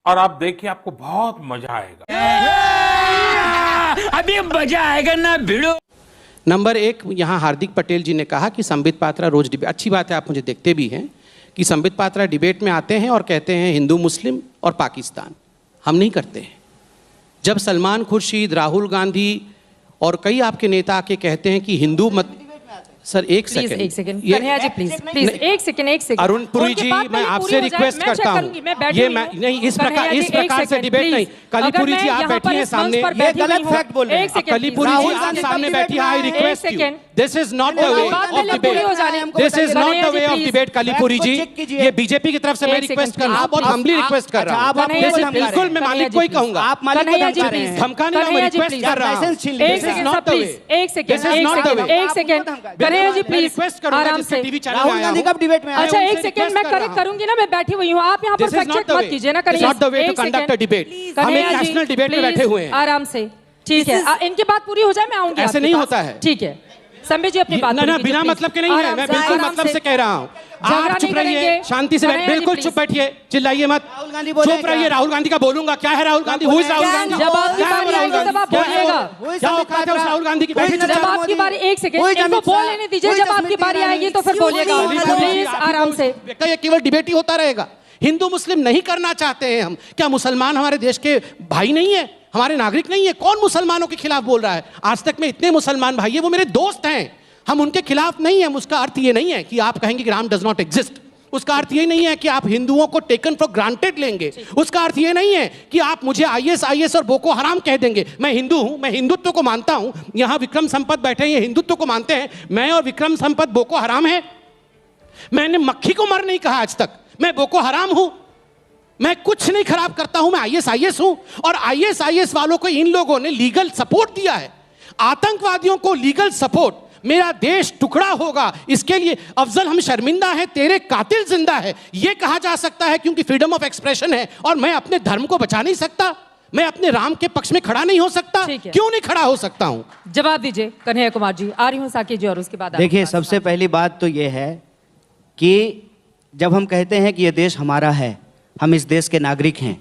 और आप देखिए आपको बहुत मजा आएगा। अभी मजा आएगा ना भिड़ो। नंबर एक, यहाँ हार्दिक पटेल जी ने कहा कि संबित पात्रा रोज डिबेट, अच्छी बात है, आप मुझे देखते भी हैं कि संबित पात्रा डिबेट में आते हैं और कहते हैं हिंदू मुस्लिम और पाकिस्तान। हम नहीं करते हैं। जब सलमान खुर्शीद, राहुल गांधी और कई आपके नेता आके कहते हैं कि हिंदू मत, सर एक सेकंड, एक सेकंड कन्हैया जी प्लीज एक सेकंड अरुण पुरी जी, मैं आपसे रिक्वेस्ट करता हूँ, ये मैं नहीं, इस प्रकार से डिबेट नहीं। कलीपुरी जी आप बैठी हैं सामने, ये गलत फैक्ट बोल रहे हैं। कलीपुरी जी आप सामने बैठी हैं, I request you, this is not the way of debate, this is not the way of debate. Kallipuri ji, ये बीजेपी की तरफ से मैं रिक्वेस्ट कर रहा हूँ, बहुत हम्बली रिक्वेस्ट कर रहा हूँ, बिल्कुल मैं मालिक को ही कहूंगा, आप मालिक को धमका रहे हैं, धमका नहीं, मैं रिक्वेस्ट कर रहा हूँ, दिस इज नॉट द वे, एक सेकंड कन्हैया जी प्लीज आराम से। राहुल गांधी कब डिबेट में? अच्छा एक सेकंड मैं करेक्ट करूंगी ना, मैं बैठी हुई हूँ, आप यहाँ पर फैक्ट चेक मत कीजिए ना। Kanhaiya not the way to conduct a debate, हम एक नेशनल डिबेट में बैठे हुए हैं, आराम से, ठीक है। इनकी बात पूरी हो जाए, मैं आऊंगी। ऐसे नहीं होता है, ठीक है। संबित जी अपनी बात ना बिना मतलब के नहीं है, मैं बिल्कुल मतलब से कह रहा हूँ। आप चुप रहिए, शांति से बैठिए, बिल्कुल चुप बैठिए, चिल्लाइए मत, चुप रहिए। राहुल गांधी का बोलूंगा, क्या है राहुल गांधी, हु इज राहुल गांधी? जब आपकी बारी आएगी तब आप बोलिएगा, क्या औकात है उस राहुल गांधी की? बैठिए जब आपकी बारी, एक सेकंड इनको बोल लेने दीजिए, जब आपकी बारी आएगी तो फिर बोलिएगा प्लीज आराम से। ये केवल डिबेट ही होता रहेगा। हिंदू मुस्लिम नहीं करना चाहते हैं हम, क्या मुसलमान हमारे देश के भाई नहीं है, हमारे नागरिक नहीं है? कौन मुसलमानों के खिलाफ बोल रहा है? आज तक में इतने मुसलमान भाई है, वो मेरे दोस्त हैं, हम उनके खिलाफ नहीं है। उसका अर्थ ये नहीं है कि आप कहेंगे कि राम डज नॉट एग्जिस्ट, उसका अर्थ ये नहीं है कि आप हिंदुओं को टेकन फॉर ग्रांटेड लेंगे, उसका अर्थ ये नहीं है कि आप मुझे आईएस और बोको हराम कह देंगे। मैं हिंदू हूं, मैं हिंदुत्व को मानता हूं। यहां विक्रम संपत बैठे हैं, ये हिंदुत्व को मानते हैं। मैं और विक्रम संपत बोको हराम है? मैंने मक्खी को मर नहीं कहा आज तक। मैं बोको हराम हूं? मैं कुछ नहीं खराब करता हूं, मैं आईएस हूं। और आईएस वालों को इन लोगों ने लीगल सपोर्ट दिया है, आतंकवादियों को लीगल सपोर्ट। मेरा देश टुकड़ा होगा, इसके लिए अफजल हम शर्मिंदा हैं, तेरे कातिल जिंदा है, यह कहा जा सकता है क्योंकि फ्रीडम ऑफ एक्सप्रेशन है। और मैं अपने धर्म को बचा नहीं सकता, मैं अपने राम के पक्ष में खड़ा नहीं हो सकता? क्यों नहीं खड़ा हो सकता हूं? जवाब दीजिए कन्हैया कुमार जी। आ रही हूं साकी जी और उसके बाद देखिए, सबसे पहली बात तो यह है कि जब हम कहते हैं कि यह देश हमारा है, हम इस देश के नागरिक हैं,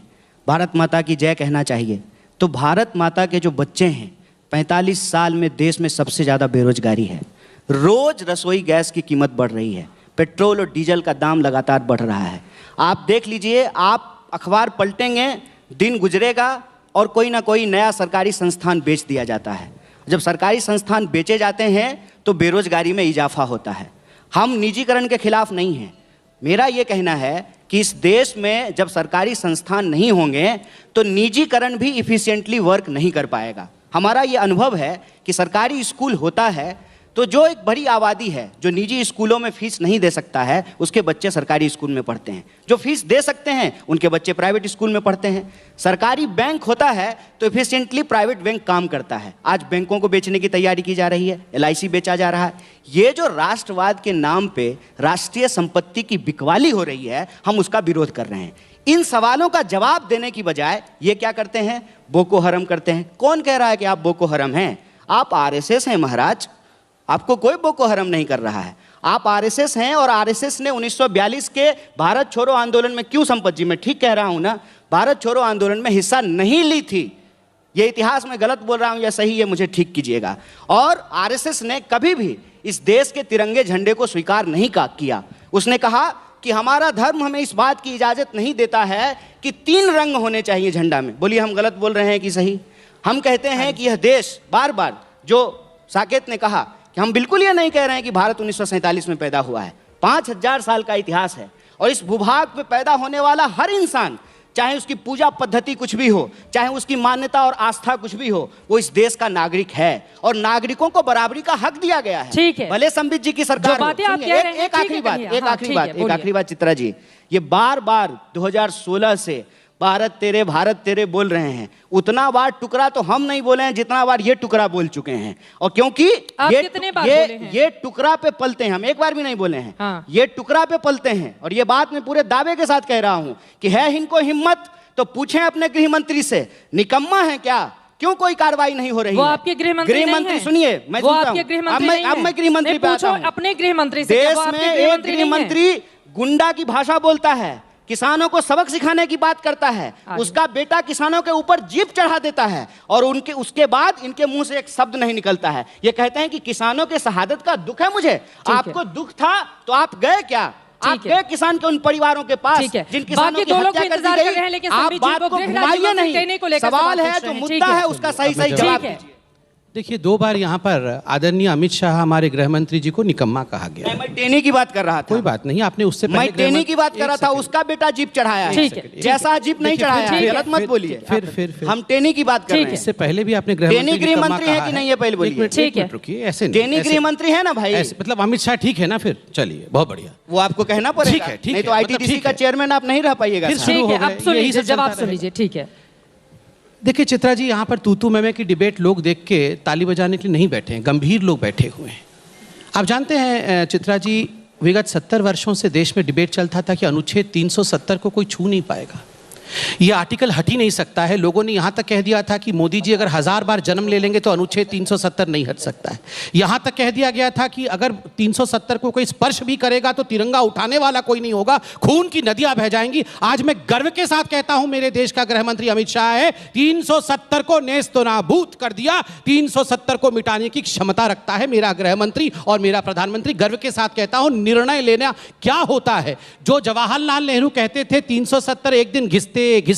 भारत माता की जय कहना चाहिए, तो भारत माता के जो बच्चे हैं, 45 साल में देश में सबसे ज़्यादा बेरोजगारी है। रोज रसोई गैस की कीमत बढ़ रही है, पेट्रोल और डीजल का दाम लगातार बढ़ रहा है। आप देख लीजिए, आप अखबार पलटेंगे, दिन गुजरेगा और कोई ना कोई नया सरकारी संस्थान बेच दिया जाता है। जब सरकारी संस्थान बेचे जाते हैं तो बेरोजगारी में इजाफा होता है। हम निजीकरण के खिलाफ नहीं हैं। मेरा ये कहना है कि इस देश में जब सरकारी संस्थान नहीं होंगे तो निजीकरण भी इफिशिएंटली वर्क नहीं कर पाएगा। हमारा ये अनुभव है कि सरकारी स्कूल होता है तो जो एक बड़ी आबादी है जो निजी स्कूलों में फीस नहीं दे सकता है, उसके बच्चे सरकारी स्कूल में पढ़ते हैं। जो फीस दे सकते हैं उनके बच्चे प्राइवेट स्कूल में पढ़ते हैं। सरकारी बैंक होता है तो एफिशिएंटली प्राइवेट बैंक काम करता है। आज बैंकों को बेचने की तैयारी की जा रही है, LIC बेचा जा रहा है। ये जो राष्ट्रवाद के नाम पे राष्ट्रीय संपत्ति की बिकवाली हो रही है, हम उसका विरोध कर रहे हैं। इन सवालों का जवाब देने की बजाय ये क्या करते हैं, बोको हरम करते हैं। कौन कह रहा है कि आप बोको हरम हैं? आप RSS हैं महाराज, आपको कोई बोको हरम नहीं कर रहा है। आप RSS हैं और RSS ने 1942 के भारत छोड़ो आंदोलन में क्यों, संपत जी मैं ठीक कह रहा हूं ना, भारत छोड़ो आंदोलन में हिस्सा नहीं ली थी। ये इतिहास में गलत बोल रहा हूं या सही, ये मुझे ठीक कीजिएगा। और RSS ने कभी भी इस देश के तिरंगे झंडे को स्वीकार नहीं किया। उसने कहा कि हमारा धर्म हमें इस बात की इजाजत नहीं देता है कि 3 रंग होने चाहिए झंडा में। बोलिए हम गलत बोल रहे हैं कि सही? हम कहते हैं कि यह देश, बार बार जो साकेत ने कहा कि हम बिल्कुल ये नहीं कह रहे हैं कि भारत 1947 में पैदा हुआ है। 5000 साल का इतिहास है और इस भूभाग पे पैदा होने वाला हर इंसान, चाहे उसकी पूजा पद्धति कुछ भी हो, चाहे उसकी मान्यता और आस्था कुछ भी हो, वो इस देश का नागरिक है और नागरिकों को बराबरी का हक दिया गया है। ठीक है, भले संबित जी की सरकार हो। एक आखिरी बात चित्रा जी, ये बार बार 2016 से भारत तेरे बोल रहे हैं। उतना बार टुकड़ा तो हम नहीं बोले हैं जितना बार ये टुकड़ा बोल चुके हैं। और क्योंकि ये टुकड़ा पे पलते हैं, हम एक बार भी नहीं बोले हैं। हाँ। ये टुकड़ा पे पलते हैं और ये बात मैं पूरे दावे के साथ कह रहा हूं कि है इनको हिम्मत तो पूछें अपने गृह मंत्री से, निकम्मा है क्या? क्यों कोई कार्रवाई नहीं हो रही? वो आपके गृह मंत्री सुनिए, मैं अब मैं गृह मंत्री पे आता हूं। अपने गृह मंत्री से। देश में एक गृह मंत्री गुंडा की भाषा बोलता है, किसानों को सबक सिखाने की बात करता है, उसका बेटा किसानों के ऊपर जीप चढ़ा देता है और उसके बाद इनके मुंह से एक शब्द नहीं निकलता है। ये कहते हैं कि किसानों के शहादत का दुख है मुझे। आपको दुख था तो आप गए क्या? आप गए किसान के उन परिवारों के पास जिन किसानों की हत्या कर दी गई। आप बात को घुमाइए नहीं, सवाल है जो मुद्दा है उसका सही जवाब दीजिए। देखिए, 2 बार यहाँ पर आदरणीय अमित शाह हमारे गृह मंत्री जी को निकम्मा कहा गया। मैं टेनी की बात कर रहा था। कोई बात नहीं, आपने उससे मैं टेनी की बात कर रहा था, उसका बेटा जीप चढ़ाया है, जैसा जीप नहीं चढ़ाया है, गलत मत बोलिए। फिर हम टेनी की बात कर रहे हैं। इससे पहले भी आपने टेनी गृह मंत्री है कि नहीं, ये पहले बोलिए। ठीक है, रुकिए, ऐसे टेनी गृह मंत्री है ना भाई, मतलब अमित शाह ठीक है ना? फिर चलिए, बहुत बढ़िया, वो आपको कहना पड़ेगा, नहीं तो आईटीडीसी का चेयरमैन आप नहीं रह पाइएगा। अब सुन लीजिए, जवाब सुन लीजिए। ठीक है, देखिए चित्रा जी, यहाँ पर तूतू मैमे की डिबेट लोग देख के ताली बजाने के लिए नहीं बैठे हैं, गंभीर लोग बैठे हुए हैं। आप जानते हैं चित्रा जी, विगत 70 वर्षों से देश में डिबेट चलता था कि अनुच्छेद 370 को कोई छू नहीं पाएगा, ये आर्टिकल हट ही नहीं सकता है। लोगों ने यहाँ तक कह दिया था कि मोदी जी अगर 1000 बार जन्म ले लेंगे तो अनुच्छेद 370 नहीं हट सकता है। यहाँ तक कह दिया गया था कि अगर 370 को कोई स्पर्श भी करेगा तो तिरंगा उठाने वाला कोई नहीं होगा, खून की नदियां बह जाएंगी। आज मैं गर्व के साथ कहता हूं, मेरे देश का गृह मंत्री अमित शाह है, 370 को नेस्तनाबूद कर दिया, 370 को मिटाने की क्षमता रखता है मेरा गृह मंत्री और मेरा प्रधानमंत्री। गर्व के साथ कहता हूं, निर्णय लेना क्या होता है। जो जवाहरलाल नेहरू कहते थे 370 एक दिन घिस जाएगा,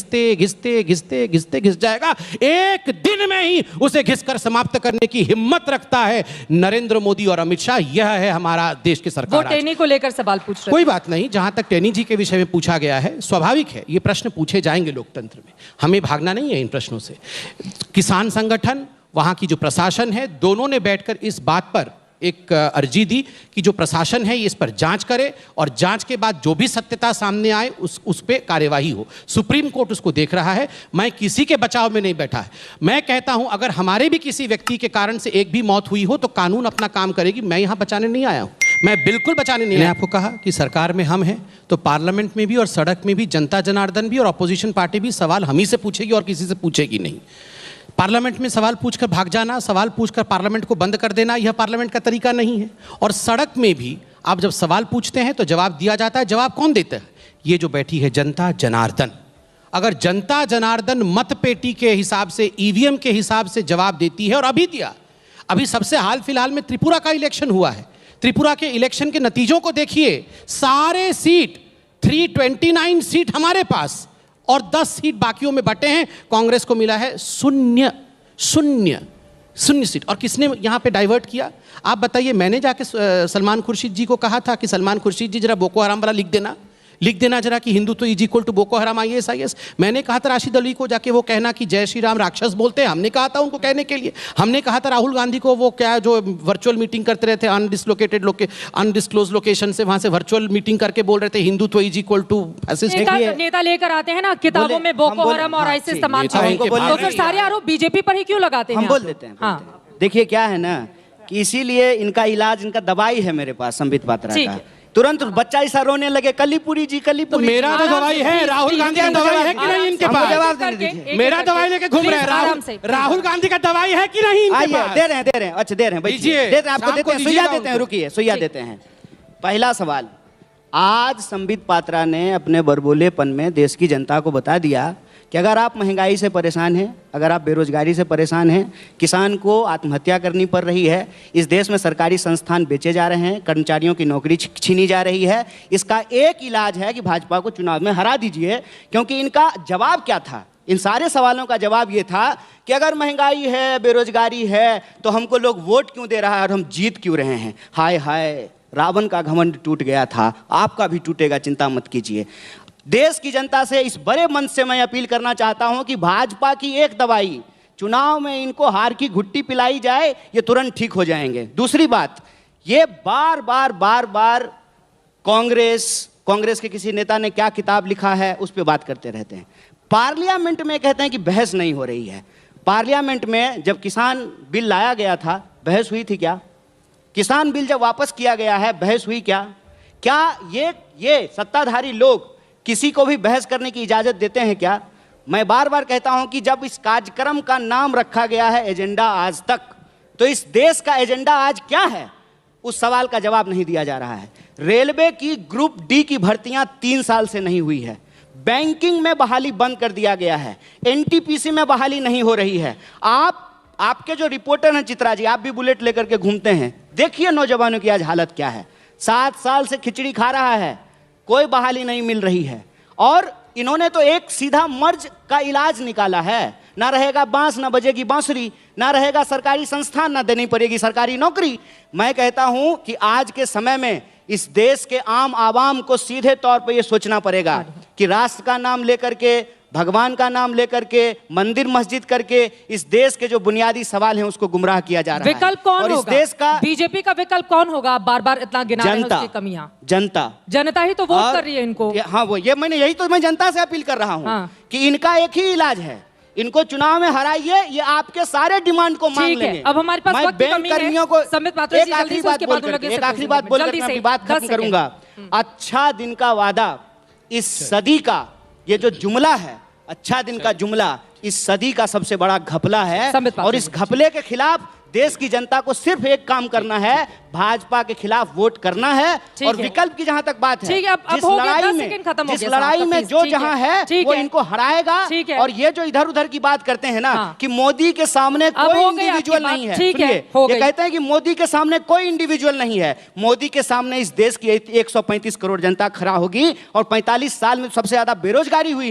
एक दिन में ही उसे घिसकर समाप्त करने की हिम्मत रखता है नरेंद्र मोदी और अमित शाह। यह है हमारा देश की सरकार। वो टेनी को लेकर सवाल पूछ रहे। कोई बात नहीं, जहां तक टेनी जी के विषय में पूछा गया है, स्वाभाविक है, ये प्रश्न पूछे जाएंगे लोकतंत्र में, हमें भागना नहीं है इन प्रश्नों से। किसान संगठन, वहां की जो प्रशासन है, दोनों ने बैठकर इस बात पर एक अर्जी दी कि जो प्रशासन है इस पर जांच करे और जांच के बाद जो भी सत्यता सामने आए उस पे कार्यवाही हो। सुप्रीम कोर्ट उसको देख रहा है। मैं किसी के बचाव में नहीं बैठा है। मैं कहता हूं, अगर हमारे भी किसी व्यक्ति के कारण से एक भी मौत हुई हो तो कानून अपना काम करेगी। मैं यहां बचाने नहीं आया हूं, मैं बिल्कुल बचाने नहीं आया। आपको कहा कि सरकार में हम हैं तो पार्लियामेंट में भी और सड़क में भी जनता जनार्दन भी और अपोजिशन पार्टी भी सवाल हम ही से पूछेगी और किसी से पूछेगी नहीं। पार्लियामेंट में सवाल पूछकर भाग जाना, सवाल पूछकर पार्लियामेंट को बंद कर देना, यह पार्लियामेंट का तरीका नहीं है। और सड़क में भी आप जब सवाल पूछते हैं तो जवाब दिया जाता है। जवाब कौन देता है? ये जो बैठी है जनता जनार्दन। अगर जनता जनार्दन मत पेटी के हिसाब से, ईवीएम के हिसाब से जवाब देती है, और अभी दिया, अभी सबसे हाल फिलहाल में त्रिपुरा का इलेक्शन हुआ है। त्रिपुरा के इलेक्शन के नतीजों को देखिए, सारे सीट 329 सीट हमारे पास और 10 सीट बाकियों में बटे हैं। कांग्रेस को मिला है शून्य सीट। और किसने यहां पे डाइवर्ट किया? आप बताइए। मैंने जाके सलमान खुर्शीद जी को कहा था कि सलमान खुर्शीद जी जरा बोको हराम वाला लिख देना जरा कि Hindutva is equal to Boko Haram IAS। मैंने कहा था राशिद अली को जाके वो कहना कि जय श्री राम राक्षस बोलते हैं, हमने कहा था उनको कहने के लिए। हमने कहा था राहुल गांधी को, वो क्या जो वर्चुअल मीटिंग करते रहते अनडिस्क्लोज लोकेशन से, वहां से वर्चुअल मीटिंग करके बोल रहे थे Hindutva is equal to fascist. नेता लेकर आते हैं ना किताबों में बोको हराम और ISIS तमाम चीजें, तो फिर सारे आरोप बीजेपी पर ही क्यों लगाते हैं? हम बोल देते हैं। देखिए क्या है ना कि इसीलिए इनका इलाज, इनका दवाई है मेरे पास, संबित पात्रा का। तुरंत बच्चा ऐसा रोने लगे, कलीपुरी जी तो मेरा तो दवाई है, राहुल गांधी का दवाई है कि नहीं इनके पास? जवाब देने दीजिए। मेरा दवाई लेके घूम रहे हैं। राहुल गांधी का दवाई है कि नहीं इनके पास? दे रहे हैं। अच्छा दे रहे हैं, आपको देते हैं, सुइया देते हैं, रुकिए, सुइया देते हैं। पहला सवाल, आज संबित पात्रा ने अपने बरबोलेपन में देश की जनता को बता दिया कि अगर आप महंगाई से परेशान हैं, अगर आप बेरोजगारी से परेशान हैं, किसान को आत्महत्या करनी पड़ रही है, इस देश में सरकारी संस्थान बेचे जा रहे हैं, कर्मचारियों की नौकरी छीनी जा रही है, इसका एक इलाज है कि भाजपा को चुनाव में हरा दीजिए। क्योंकि इनका जवाब क्या था? इन सारे सवालों का जवाब ये था कि अगर महंगाई है, बेरोजगारी है, तो हमको लोग वोट क्यों दे रहा है और हम जीत क्यों रहे हैं? हाय हाय, रावण का घमंड टूट गया था, आपका भी टूटेगा, चिंता मत कीजिए। देश की जनता से इस बड़े मंच से मैं अपील करना चाहता हूं कि भाजपा की एक दवाई, चुनाव में इनको हार की घुट्टी पिलाई जाए, ये तुरंत ठीक हो जाएंगे। दूसरी बात, ये बार बार कांग्रेस के किसी नेता ने क्या किताब लिखा है उस पर बात करते रहते हैं। पार्लियामेंट में कहते हैं कि बहस नहीं हो रही है। पार्लियामेंट में जब किसान बिल लाया गया था, बहस हुई थी क्या? किसान बिल जब वापस किया गया है, बहस हुई क्या? क्या ये सत्ताधारी लोग किसी को भी बहस करने की इजाजत देते हैं क्या? मैं बार बार कहता हूं कि जब इस कार्यक्रम का नाम रखा गया है एजेंडा आज तक, तो इस देश का एजेंडा आज क्या है, उस सवाल का जवाब नहीं दिया जा रहा है। रेलवे की ग्रुप डी की भर्तियां 3 साल से नहीं हुई है। बैंकिंग में बहाली बंद कर दिया गया है। एनटीपीसी में बहाली नहीं हो रही है। आपके जो रिपोर्टर हैं चित्रा जी, आप भी बुलेट लेकर के घूमते हैं, देखिए नौजवानों की आज हालत क्या है। 7 साल से खिचड़ी खा रहा है, कोई बहाली नहीं मिल रही है। और इन्होंने तो एक सीधा मर्ज का इलाज निकाला है, ना रहेगा बांस ना बजेगी बांसुरी, ना रहेगा सरकारी संस्थान ना देनी पड़ेगी सरकारी नौकरी। मैं कहता हूं कि आज के समय में इस देश के आम आवाम को सीधे तौर पर यह सोचना पड़ेगा कि राष्ट्र का नाम लेकर के, भगवान का नाम लेकर के, मंदिर मस्जिद करके इस देश के जो बुनियादी सवाल हैं उसको गुमराह किया जा रहा है। विकल्प कौन और होगा? इस देश का बीजेपी का विकल्प कौन होगा? आप बार-बार इतना गिना रहे हैं जनता, उसकी कमियां। जनता ही तो वोट कर रही है इनको। हाँ, वो ये मैंने यही तो मैं जनता से अपील कर रहा हूँ हाँ। कि इनका एक ही इलाज है, इनको चुनाव में हराइए, ये आपके सारे डिमांड को मांग ठीक है, लेंगे। अब हमारे पास मैं वक्त की बैंक कमी है। कर्मियों को समित पात्रा जी, एक आखिरी बात बोलकर मैं अपनी बात खत्म करूंगा। अच्छा दिन का वादा इस सदी का, ये जो जुमला है, अच्छा दिन का जुमला इस सदी का सबसे बड़ा घपला है। और इस घपले के खिलाफ देश की जनता को सिर्फ एक काम करना है, भाजपा के खिलाफ वोट करना है। और विकल्प की जहां तक बात है, जिस लड़ाई में जो जहां है वो इनको हराएगा। और ये जो इधर उधर की बात करते हैं ना कि मोदी के सामने कोई इंडिविजुअल नहीं है, सुनिए, ये कहते हैं कि मोदी के सामने कोई इंडिविजुअल नहीं है। मोदी के सामने इस देश की 135 करोड़ जनता खड़ा होगी और 45 साल में सबसे ज्यादा बेरोजगारी हुई।